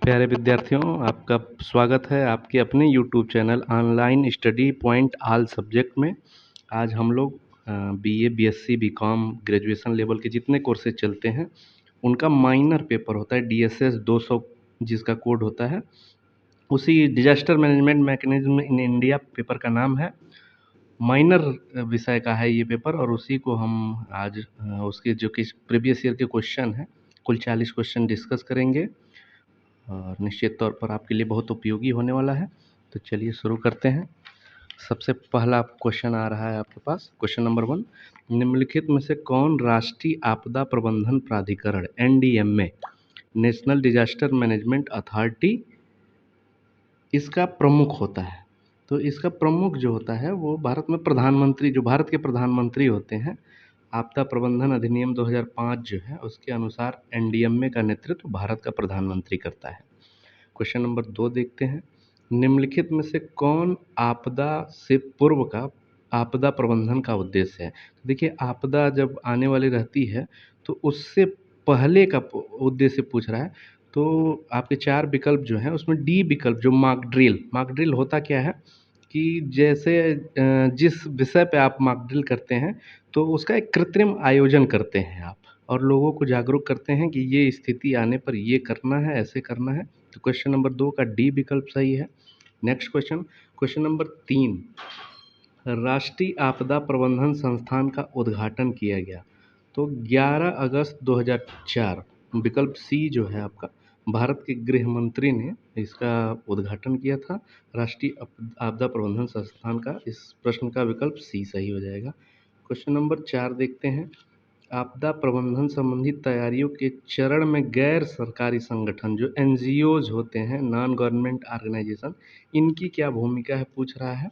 प्यारे विद्यार्थियों, आपका स्वागत है आपके अपने YouTube channel online study point all subject में। आज हम लोग BA, BSc, BCom, graduation level के जितने कोर्सेज चलते हैं उनका माइनर पेपर होता है डीएसएस 200 जिसका कोड होता है। उसी disaster management mechanism in India paper का नाम है। माइनर विषय का है ये पेपर और उसी को हम आज उसके जो कि प्रीवियस ईयर के क्वेश्चन हैं, कुल 40 क्वेश्चन डिस्कस करेंगे और निश्चित तौर पर आपके लिए बहुत उपयोगी होने वाला है। तो चलिए शुरू करते हैं। सबसे पहला क्वेश्चन आ रहा है आपके पास, क्वेश्चन नंबर 1। निम्नलिखित में से कौन राष्ट्रीय आपदा प्रबंधन प्राधिकरण NDMA, national disaster management authority, इसका प्रमुख होता है? तो इसका प्रमुख जो होता है वो भारत में प्रधानमंत्री, जो भारत के प्रधानमंत्री होते हैं, आपदा प्रबंधन अधिनियम 2005 जो है उसके अनुसार एनडीएमए का नेतृत्व भारत का प्रधानमंत्री करता है। क्वेश्चन नंबर 2 देखते हैं। निम्नलिखित में से कौन आपदा से पूर्व का आपदा प्रबंधन का उद्देश्य है? तो देखिए, आपदा जब आने वाली रहती है तो उससे पहले का उद्देश्य पूछ रहा है। तो आपके 4 विकल्प जो हैं उसमें डी विकल्प जो मॉक ड्रिल होता क्या है कि जैसे जिस विषय पे आप मॉक ड्रिल करते हैं तो उसका एक कृत्रिम आयोजन करते हैं आप और लोगों को जागरूक करते हैं कि ये स्थिति आने पर ये करना है, ऐसे करना है। तो क्वेश्चन नंबर 2 का डी विकल्प सही है। Next question, question number 3। राष्ट्रीय आपदा प्रबंधन संस्थान का उद्घाटन किया गया तो 11 अगस्त 2004, विकल्प सी जो है आपका, भारत के गृह मंत्री ने इसका उद्घाटन किया था। राष्ट्रीय आपदा प्रबंधन संस्थान का इस प्रश्न का विकल्प सी सही हो जाएगा। क्वेश्चन नंबर 4 देखते हैं। आपदा प्रबंधन संबंधी तैयारियों के चरण में गैर सरकारी संगठन जो एनजीओज होते हैं, नॉन गवर्नमेंट ऑर्गेनाइजेशन, इनकी क्या भूमिका है पूछ रहा है।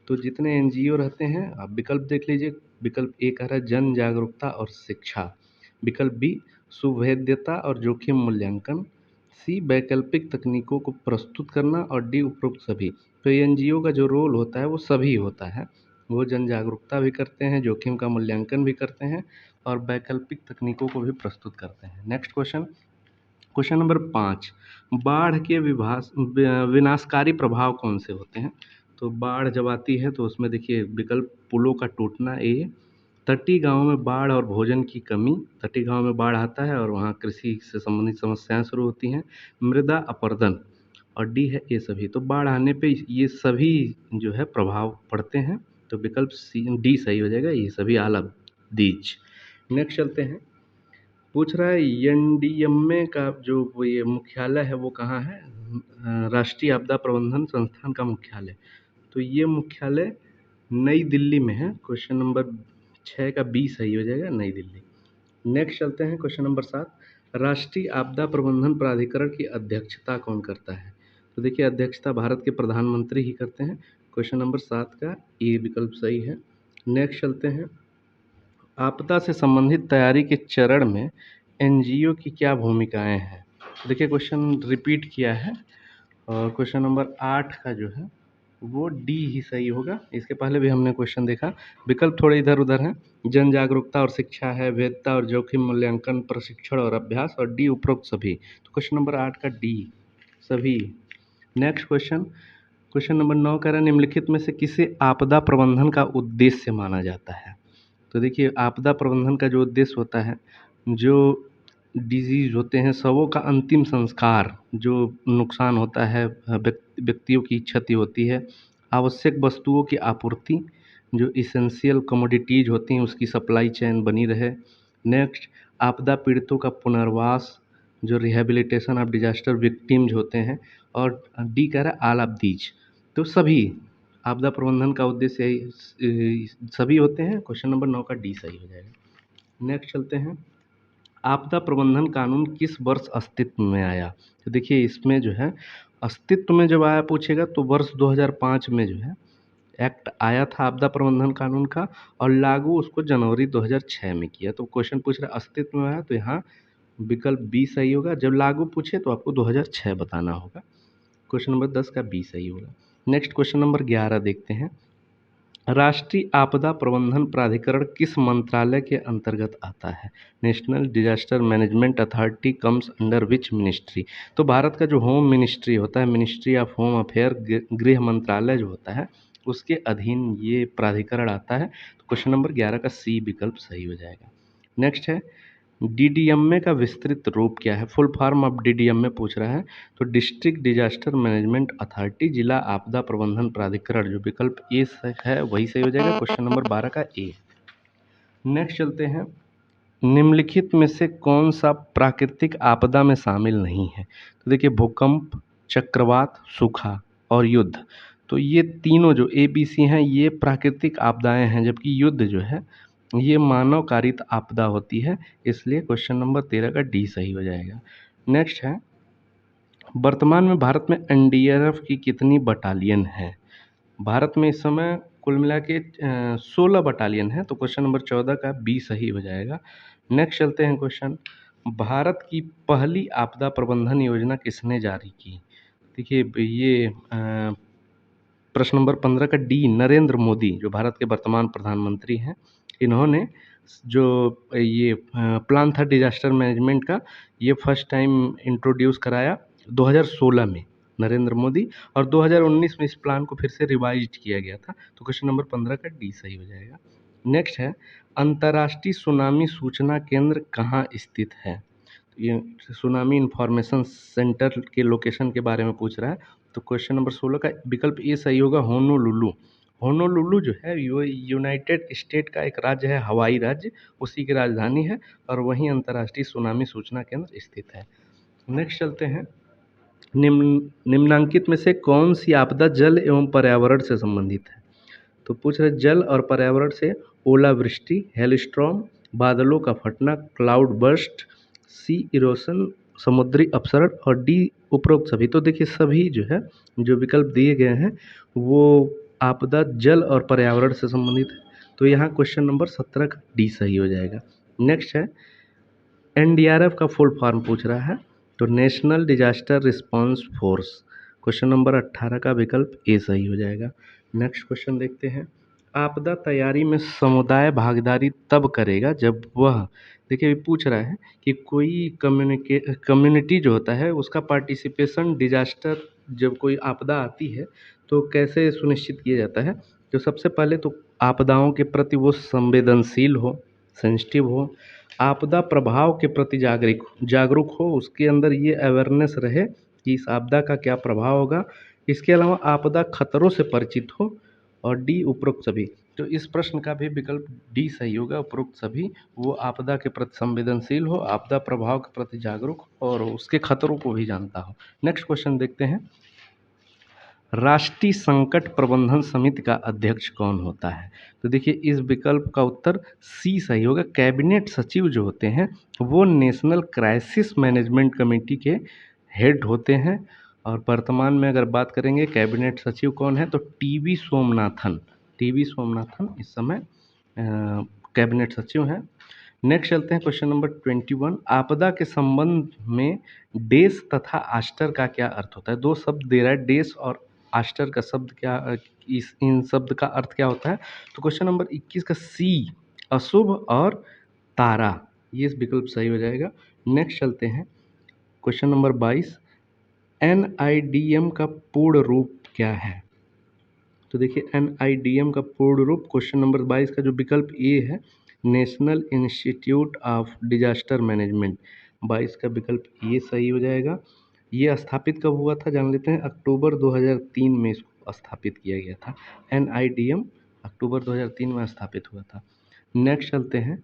तो जितने एनजीओ रहते हैं आप विकल्प देख लीजिए। विकल्प ए कह रहा है जन जागरूकता और शिक्षा, विकल्प बी सुभेद्यता और जोखिम मूल्यांकन, सी वैकल्पिक तकनीकों को प्रस्तुत करना और डी उपरोक्त सभी। तो एनजीओ का जो रोल होता है वो सभी होता है। वो जन जागरूकता भी करते हैं, जोखिम का मूल्यांकन भी करते हैं और वैकल्पिक तकनीकों को भी प्रस्तुत करते हैं। Next question, question number 5। बाढ़ के विनाशकारी प्रभाव कौन से होते हैं? तो बाढ़ जब आती है तो उसमें देखिए विकल्प पुलों का टूटना ए, तटीय गाँवों में बाढ़ और भोजन की कमी, तटीय गाँव में बाढ़ आता है और वहाँ कृषि से संबंधित समस्याएं शुरू होती हैं, मृदा अपरदन, और डी है ये सभी। तो बाढ़ आने पे ये सभी जो है प्रभाव पड़ते हैं। तो विकल्प सी डी सही हो जाएगा, ये सभी आल ऑफ दीज। नेक्स्ट चलते हैं। पूछ रहा है एनडीएमए का जो वो ये मुख्यालय है वो कहाँ है? राष्ट्रीय आपदा प्रबंधन संस्थान का मुख्यालय, तो ये मुख्यालय नई दिल्ली में है। क्वेश्चन नंबर 6 का बी सही हो जाएगा, नई दिल्ली। नेक्स्ट चलते हैं क्वेश्चन नंबर 7। राष्ट्रीय आपदा प्रबंधन प्राधिकरण की अध्यक्षता कौन करता है? तो देखिए, अध्यक्षता भारत के प्रधानमंत्री ही करते हैं। क्वेश्चन नंबर 7 का ए विकल्प सही है। नेक्स्ट चलते हैं। आपदा से संबंधित तैयारी के चरण में एनजीओ की क्या भूमिकाएं हैं? देखिए, क्वेश्चन रिपीट किया है और क्वेश्चन नंबर 8 का जो है वो डी ही सही होगा। इसके पहले भी हमने क्वेश्चन देखा, विकल्प थोड़े इधर उधर हैं। जन जागरूकता और शिक्षा है, भेद्यता और जोखिम मूल्यांकन, प्रशिक्षण और अभ्यास, और डी उपरोक्त सभी। तो क्वेश्चन नंबर 8 का डी सभी। नेक्स्ट क्वेश्चन, क्वेश्चन नंबर 9 कह रहा है निम्नलिखित में से किसे आपदा प्रबंधन का उद्देश्य माना जाता है? तो देखिए, आपदा प्रबंधन का जो उद्देश्य होता है, जो डिजीज होते हैं शवों का अंतिम संस्कार, जो नुकसान होता है, व्यक्तियों की क्षति होती है, आवश्यक वस्तुओं की आपूर्ति, जो इसेंशियल कमोडिटीज होती हैं उसकी सप्लाई चेन बनी रहे। नेक्स्ट, आपदा पीड़ितों का पुनर्वास, जो रिहेबिलिटेशन ऑफ डिजास्टर विक्टिम्स होते हैं, और डी कह रहा है ऑल ऑफ दीज। तो सभी आपदा प्रबंधन का उद्देश्य सभी होते हैं। क्वेश्चन नंबर 9 का डी सही हो जाएगा। नेक्स्ट चलते हैं। आपदा प्रबंधन कानून किस वर्ष अस्तित्व में आया? तो देखिए, इसमें जो है अस्तित्व में जब आया पूछेगा तो वर्ष 2005 में जो है एक्ट आया था आपदा प्रबंधन कानून का, और लागू उसको जनवरी 2006 में किया। तो क्वेश्चन पूछ रहा है अस्तित्व में आया, तो यहाँ विकल्प बी सही होगा। जब लागू पूछे तो आपको 2006 बताना होगा। क्वेश्चन नंबर 10 का बी सही होगा। नेक्स्ट क्वेश्चन नंबर 11 देखते हैं। राष्ट्रीय आपदा प्रबंधन प्राधिकरण किस मंत्रालय के अंतर्गत आता है? National disaster management authority comes under which ministry? तो भारत का जो होम मिनिस्ट्री होता है, मिनिस्ट्री ऑफ होम अफेयर, गृह मंत्रालय जो होता है, उसके अधीन ये प्राधिकरण आता है। तो क्वेश्चन नंबर 11 का सी विकल्प सही हो जाएगा। नेक्स्ट है, डीडीएमए का विस्तृत रूप क्या है? फुल फॉर्म ऑफ डीडीएमए पूछ रहा है। तो डिस्ट्रिक्ट डिजास्टर मैनेजमेंट अथॉरिटी, जिला आपदा प्रबंधन प्राधिकरण, जो विकल्प ए है वही सही हो जाएगा। क्वेश्चन नंबर 12 का ए। नेक्स्ट चलते हैं, निम्नलिखित में से कौन सा प्राकृतिक आपदा में शामिल नहीं है? तो देखिए, भूकंप, चक्रवात, सूखा और युद्ध। तो ये तीनों जो ए बी सी हैं, ये प्राकृतिक आपदाएं हैं, जबकि युद्ध जो है ये मानव कारित आपदा होती है। इसलिए क्वेश्चन नंबर 13 का डी सही हो जाएगा। नेक्स्ट है, वर्तमान में भारत में एनडीआरएफ की कितनी बटालियन है? भारत में इस समय कुल मिला के 16 बटालियन है। तो क्वेश्चन नंबर 14 का बी सही हो जाएगा। नेक्स्ट चलते हैं क्वेश्चन, भारत की पहली आपदा प्रबंधन योजना किसने जारी की? देखिए, ये प्रश्न नंबर 15 का डी, नरेंद्र मोदी, जो भारत के वर्तमान प्रधानमंत्री हैं, इन्होंने जो ये प्लान था डिजास्टर मैनेजमेंट का, ये फर्स्ट टाइम इंट्रोड्यूस कराया 2016 में नरेंद्र मोदी, और 2019 में इस प्लान को फिर से रिवाइज किया गया था। तो क्वेश्चन नंबर 15 का डी सही हो जाएगा। नेक्स्ट है, अंतर्राष्ट्रीय सुनामी सूचना केंद्र कहाँ स्थित है? तो ये सुनामी इंफॉर्मेशन सेंटर के लोकेशन के बारे में पूछ रहा है। तो क्वेश्चन नंबर 16 का विकल्प ए सही होगा, होनोलुलु। होनोलुलु जो है यूनाइटेड स्टेट का एक राज्य है, हवाई राज्य, उसी की राजधानी है, और वहीं अंतर्राष्ट्रीय सुनामी सूचना केंद्र स्थित है। नेक्स्ट चलते हैं, निम्नांकित में से कौन सी आपदा जल एवं पर्यावरण से संबंधित है? तो पूछ रहे जल और पर्यावरण से, ओलावृष्टि, हेलस्ट्रॉम, बादलों का फटना, क्लाउड बर्स्ट, सी इरोशन, समुद्री अपसरण, और डी उपरोक्त सभी। तो देखिए, सभी जो है, जो विकल्प दिए गए हैं, वो आपदा जल और पर्यावरण से संबंधित है। तो यहाँ क्वेश्चन नंबर 17 का डी सही हो जाएगा। नेक्स्ट है, एनडीआरएफ का फुल फॉर्म पूछ रहा है। तो national disaster response force. Question number 18 का विकल्प ए सही हो जाएगा। नेक्स्ट क्वेश्चन देखते हैं, आपदा तैयारी में समुदाय भागीदारी तब करेगा जब वह, देखिए पूछ रहा है कि कोई कम्युनिटी जो होता है उसका पार्टिसिपेशन डिजास्टर, जब कोई आपदा आती है तो कैसे सुनिश्चित किया जाता है? तो सबसे पहले तो आपदाओं के प्रति वो संवेदनशील हो, सेंसिटिव हो, आपदा प्रभाव के प्रति जागरूक हो, उसके अंदर ये अवेयरनेस रहे कि इस आपदा का क्या प्रभाव होगा। इसके अलावा आपदा खतरों से परिचित हो, और डी उपरोक्त सभी। तो इस प्रश्न का भी विकल्प डी सही होगा, उपरोक्त सभी। वो आपदा के प्रति संवेदनशील हो, आपदा प्रभाव के प्रति जागरूक हो, और उसके खतरों को भी जानता हो। नेक्स्ट क्वेश्चन देखते हैं, राष्ट्रीय संकट प्रबंधन समिति का अध्यक्ष कौन होता है? तो देखिए, इस विकल्प का उत्तर सी सही होगा। कैबिनेट सचिव जो होते हैं वो नेशनल क्राइसिस मैनेजमेंट कमेटी के हेड होते हैं। और वर्तमान में अगर बात करेंगे कैबिनेट सचिव कौन है, तो टीवी सोमनाथन, टीवी सोमनाथन इस समय कैबिनेट सचिव हैं। नेक्स्ट चलते हैं, क्वेश्चन नंबर 21, आपदा के संबंध में डेस तथा आस्टर का क्या अर्थ होता है? दो शब्द दे रहा है, डेस और आस्टर का शब्द क्या, इन शब्द का अर्थ क्या होता है? तो क्वेश्चन नंबर 21 का सी, अशुभ और तारा, ये विकल्प सही हो जाएगा। नेक्स्ट चलते हैं, क्वेश्चन नंबर 22, एनआईडीएम का पूर्ण रूप क्या है? तो देखिए, एनआईडीएम का पूर्ण रूप, क्वेश्चन नंबर 22 का जो विकल्प ए है, national institute of disaster management, 22 का विकल्प ये सही हो जाएगा। ये स्थापित कब हुआ था जान लेते हैं, अक्टूबर 2003 में इसको स्थापित किया गया था। एनआईडीएम अक्टूबर 2003 में स्थापित हुआ था। नेक्स्ट चलते हैं,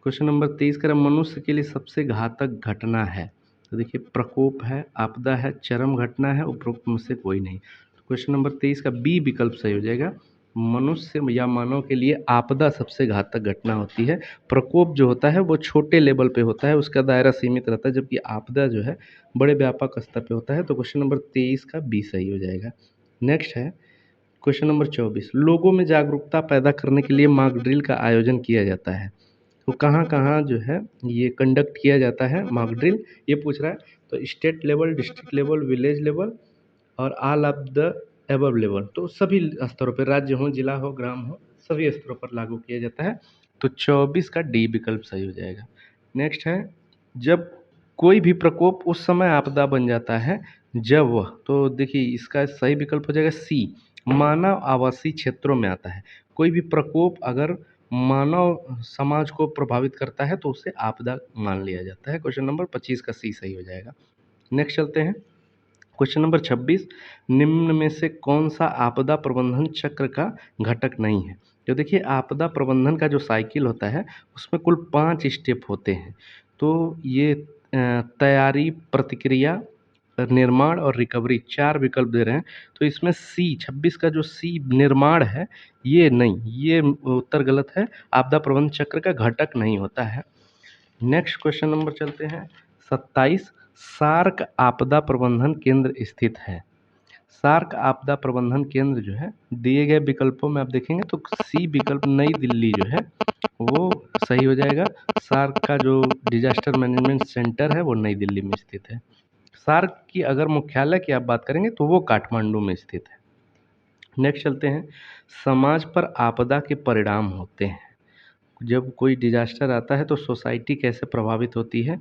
क्वेश्चन नंबर 23 का, मनुष्य के लिए सबसे घातक घटना है? तो देखिए, प्रकोप है, आपदा है, चरम घटना है, उपरोक्त में से कोई नहीं। तो क्वेश्चन नंबर 23 का बी विकल्प सही हो जाएगा। मनुष्य या मानव के लिए आपदा सबसे घातक घटना होती है। प्रकोप जो होता है वो छोटे लेवल पे होता है, उसका दायरा सीमित रहता है, जबकि आपदा जो है बड़े व्यापक स्तर पे होता है। तो क्वेश्चन नंबर 23 का बी सही हो जाएगा। नेक्स्ट है क्वेश्चन नंबर 24, लोगों में जागरूकता पैदा करने के लिए मॉक ड्रिल का आयोजन किया जाता है। तो कहाँ कहाँ जो है ये कंडक्ट किया जाता है मॉक ड्रिल, ये पूछ रहा है। तो state level, district level, village level, और all of the above level, तो सभी स्तरों पर, राज्य हो, जिला हो, ग्राम हो, सभी स्तरों पर लागू किया जाता है। तो 24 का डी विकल्प सही हो जाएगा। नेक्स्ट है, जब कोई भी प्रकोप उस समय आपदा बन जाता है जब वह, तो देखिए इसका सही विकल्प हो जाएगा सी, मानव आवासीय क्षेत्रों में आता है। कोई भी प्रकोप अगर मानव समाज को प्रभावित करता है तो उसे आपदा मान लिया जाता है। क्वेश्चन नंबर 25 का सी सही हो जाएगा। नेक्स्ट चलते हैं, क्वेश्चन नंबर 26, निम्न में से कौन सा आपदा प्रबंधन चक्र का घटक नहीं है? तो देखिए आपदा प्रबंधन का जो साइकिल होता है उसमें कुल 5 स्टेप होते हैं। तो ये तैयारी, प्रतिक्रिया, निर्माण और रिकवरी 4 विकल्प दे रहे हैं। तो इसमें सी 26 का जो सी निर्माण है ये नहीं, ये उत्तर गलत है। आपदा प्रबंधन चक्र का घटक नहीं होता है। नेक्स्ट क्वेश्चन नंबर चलते हैं 27, सार्क आपदा प्रबंधन केंद्र स्थित है। सार्क आपदा प्रबंधन केंद्र जो है दिए गए विकल्पों में आप देखेंगे तो सी विकल्प नई दिल्ली जो है वो सही हो जाएगा। सार्क का जो डिजास्टर मैनेजमेंट सेंटर है वो नई दिल्ली में स्थित है। सार्क की अगर मुख्यालय की आप बात करेंगे तो वो काठमांडू में स्थित है। नेक्स्ट चलते हैं, समाज पर आपदा के परिणाम होते हैं। जब कोई डिजास्टर आता है तो सोसाइटी कैसे प्रभावित होती है?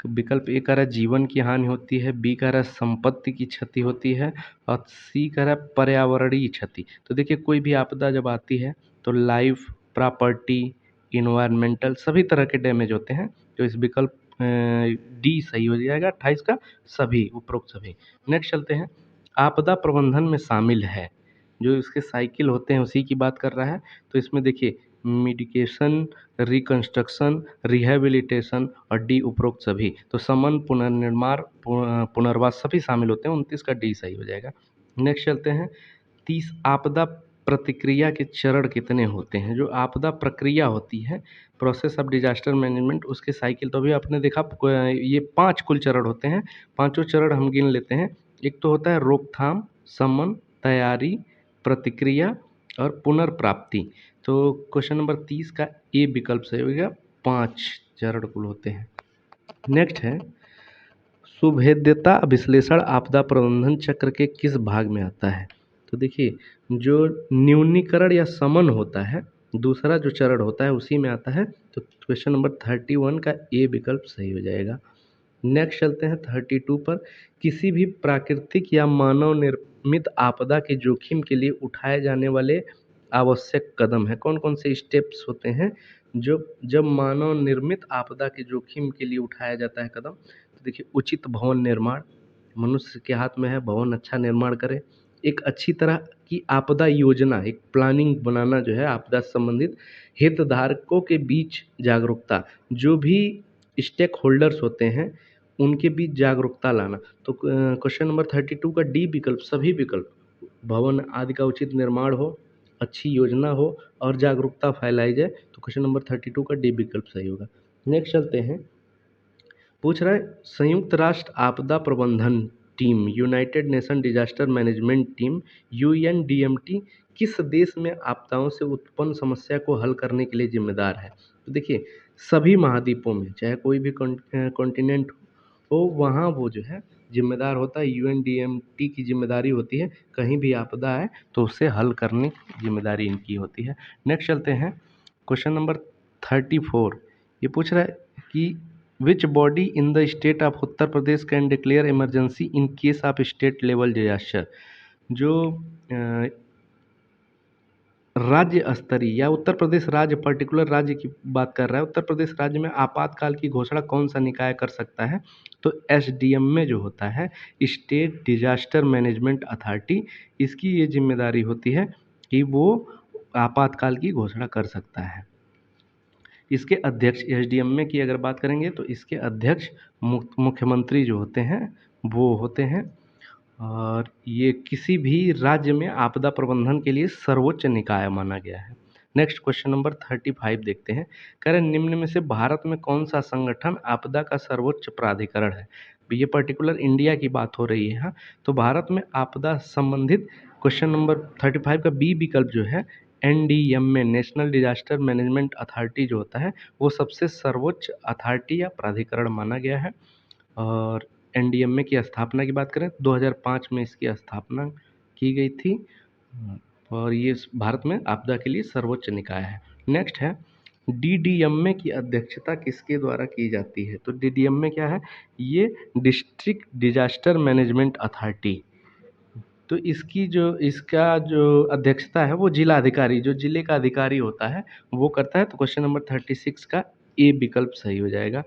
विकल्प ए कह रहा है जीवन की हानि होती है, बी कह रहा है संपत्ति की क्षति होती है और सी कह रहा है पर्यावरणीय क्षति। तो देखिए कोई भी आपदा जब आती है तो लाइफ, प्रॉपर्टी, इन्वायरमेंटल सभी तरह के डैमेज होते हैं। तो इस विकल्प डी सही हो जाएगा 28 का, सभी उपरोक्त सभी। नेक्स्ट चलते हैं, आपदा प्रबंधन में शामिल है, जो इसके साइकिल होते हैं उसी की बात कर रहा है। तो इसमें देखिए मिटिगेशन, रिकंस्ट्रक्शन, रिहैबिलिटेशन और डी उपरोक्त सभी। तो शमन, पुनर्निर्माण, पुनर्वास सभी शामिल होते हैं। 29 का डी सही हो जाएगा। नेक्स्ट चलते हैं 30, आपदा प्रतिक्रिया के चरण कितने होते हैं? जो आपदा प्रक्रिया होती है, प्रोसेस ऑफ डिजास्टर मैनेजमेंट, उसके साइकिल तो अभी आपने देखा ये 5 कुल चरण होते हैं। पांचों चरण हम गिन लेते हैं। एक तो होता है रोकथाम, शमन, तैयारी, प्रतिक्रिया और पुनर्प्राप्ति। तो क्वेश्चन नंबर 30 का ए विकल्प सही हो गया। 5 चरण कुल होते हैं। नेक्स्ट है, सुभेद्यता विश्लेषण आपदा प्रबंधन चक्र के किस भाग में आता है? तो देखिए जो न्यूनीकरण या शमन होता है, दूसरा जो चरण होता है उसी में आता है। तो क्वेश्चन नंबर 31 का ए विकल्प सही हो जाएगा। नेक्स्ट चलते हैं 32 पर, किसी भी प्राकृतिक या मानव निर्मित आपदा के जोखिम के लिए उठाए जाने वाले आवश्यक कदम हैं। कौन कौन से स्टेप्स होते हैं जो जब मानव निर्मित आपदा के जोखिम के लिए उठाया जाता है कदम? तो देखिए उचित भवन निर्माण, मनुष्य के हाथ में है, भवन अच्छा निर्माण करे। एक अच्छी तरह की आपदा योजना, एक प्लानिंग बनाना जो है आपदा से संबंधित। हितधारकों के बीच जागरूकता, जो भी स्टेक होल्डर्स होते हैं उनके बीच जागरूकता लाना। तो क्वेश्चन नंबर 32 का डी विकल्प, सभी विकल्प, भवन आदि का उचित निर्माण हो, अच्छी योजना हो और जागरूकता फैलाई जाए। तो क्वेश्चन नंबर 32 का डी विकल्प सही होगा। नेक्स्ट चलते हैं, पूछ रहा है संयुक्त राष्ट्र आपदा प्रबंधन team, united nation disaster management team, UNDMT किस देश में आपदाओं से उत्पन्न समस्या को हल करने के लिए जिम्मेदार है? तो देखिए सभी महाद्वीपों में, चाहे कोई भी कॉन्टिनेंट हो, वहाँ वो जो है जिम्मेदार होता है। यूएनडीएमटी की जिम्मेदारी होती है कहीं भी आपदा आए तो उसे हल करने की जिम्मेदारी इनकी होती है। नेक्स्ट चलते हैं, क्वेश्चन नंबर 34, ये पूछ रहा है कि which body in the state of Uttar Pradesh can declare emergency in case of state level disaster? जो राज्य स्तरीय या उत्तर प्रदेश राज्य, पर्टिकुलर राज्य की बात कर रहा है, उत्तर प्रदेश राज्य में आपातकाल की घोषणा कौन सा निकाय कर सकता है? तो एसडीएम में जो होता है, स्टेट डिजास्टर मैनेजमेंट अथॉरिटी, इसकी ये जिम्मेदारी होती है कि वो आपातकाल की घोषणा कर सकता है। इसके अध्यक्ष, एसडीएम में की अगर बात करेंगे तो इसके अध्यक्ष मुख्यमंत्री जो होते हैं वो होते हैं। और ये किसी भी राज्य में आपदा प्रबंधन के लिए सर्वोच्च निकाय माना गया है। नेक्स्ट क्वेश्चन नंबर 35 देखते हैं, कह रहे निम्न में से भारत में कौन सा संगठन आपदा का सर्वोच्च प्राधिकरण है? ये पर्टिकुलर इंडिया की बात हो रही है यहाँ। तो भारत में आपदा संबंधित, क्वेश्चन नंबर 35 का बी विकल्प जो है, एनडीएम में, नेशनल डिजास्टर मैनेजमेंट अथॉरिटी जो होता है वो सबसे सर्वोच्च अथॉरिटी या प्राधिकरण माना गया है। और एनडीएमए की स्थापना की बात करें 2005 में इसकी स्थापना की गई थी। और ये भारत में आपदा के लिए सर्वोच्च निकाय है। नेक्स्ट है, डीडीएमए की अध्यक्षता किसके द्वारा की जाती है? तो डीडीएमए क्या है? ये डिस्ट्रिक्ट डिजास्टर मैनेजमेंट अथॉरिटी। तो इसका जो अध्यक्षता है वो जिला अधिकारी, जो जिले का अधिकारी होता है, वो करता है। तो क्वेश्चन नंबर 36 का ए विकल्प सही हो जाएगा।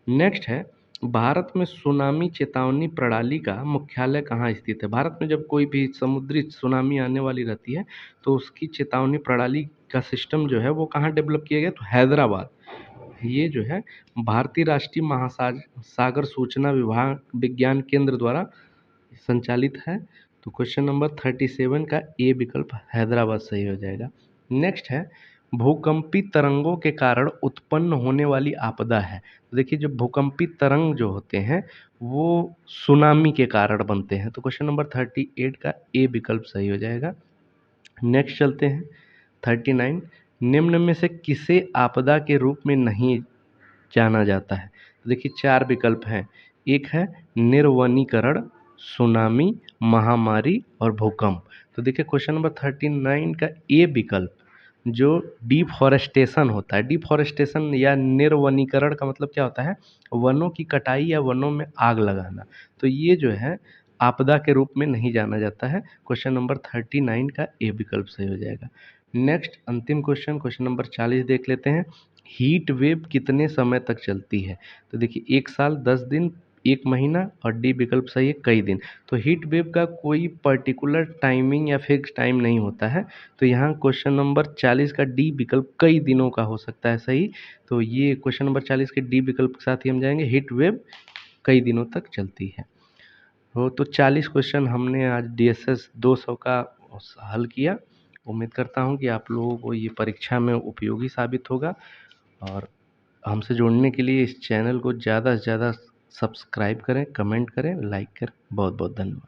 नेक्स्ट है, भारत में सुनामी चेतावनी प्रणाली का मुख्यालय कहाँ स्थित है? भारत में जब कोई भी समुद्री सुनामी आने वाली रहती है तो उसकी चेतावनी प्रणाली का सिस्टम जो है वो कहाँ डेवलप किया गया? तो हैदराबाद। ये जो है भारतीय राष्ट्रीय महासागर सूचना विभाग विज्ञान केंद्र द्वारा संचालित है। तो क्वेश्चन नंबर 37 का ए विकल्प हैदराबाद सही हो जाएगा। नेक्स्ट है, भूकंपी तरंगों के कारण उत्पन्न होने वाली आपदा है। तो देखिए, जो भूकंपी तरंग जो होते हैं वो सुनामी के कारण बनते हैं। तो क्वेश्चन नंबर 38 का ए विकल्प सही हो जाएगा। नेक्स्ट चलते हैं 39, निम्न में से किसे आपदा के रूप में नहीं जाना जाता है? तो देखिए, 4 विकल्प हैं। एक है निर्वनीकरण, सुनामी, महामारी और भूकंप। तो देखिए, क्वेश्चन नंबर 39 का ए विकल्प, जो डिफॉरेस्टेशन होता है, डिफॉरेस्टेशन या निर्वनीकरण का मतलब क्या होता है? वनों की कटाई या वनों में आग लगाना। तो ये जो है आपदा के रूप में नहीं जाना जाता है। क्वेश्चन नंबर 39 का ए विकल्प सही हो जाएगा। नेक्स्ट अंतिम क्वेश्चन, क्वेश्चन नंबर 40 देख लेते हैं। हीट वेव कितने समय तक चलती है? तो देखिए, 1 साल, 10 दिन, 1 महीना और डी विकल्प सही है, कई दिन। तो हीट वेव का कोई पर्टिकुलर टाइमिंग या फिक्स टाइम नहीं होता है। तो यहाँ क्वेश्चन नंबर 40 का डी विकल्प कई दिनों का हो सकता है सही। तो ये क्वेश्चन नंबर 40 के डी विकल्प के साथ ही हम जाएंगे, हीट वेव कई दिनों तक चलती है। तो 40 क्वेश्चन हमने आज DSS 200 का हल किया। उम्मीद करता हूँ कि आप लोगों को ये परीक्षा में उपयोगी साबित होगा। और हमसे जुड़ने के लिए इस चैनल को ज़्यादा से ज़्यादा सब्सक्राइब करें, कमेंट करें, लाइक करें। बहुत बहुत धन्यवाद।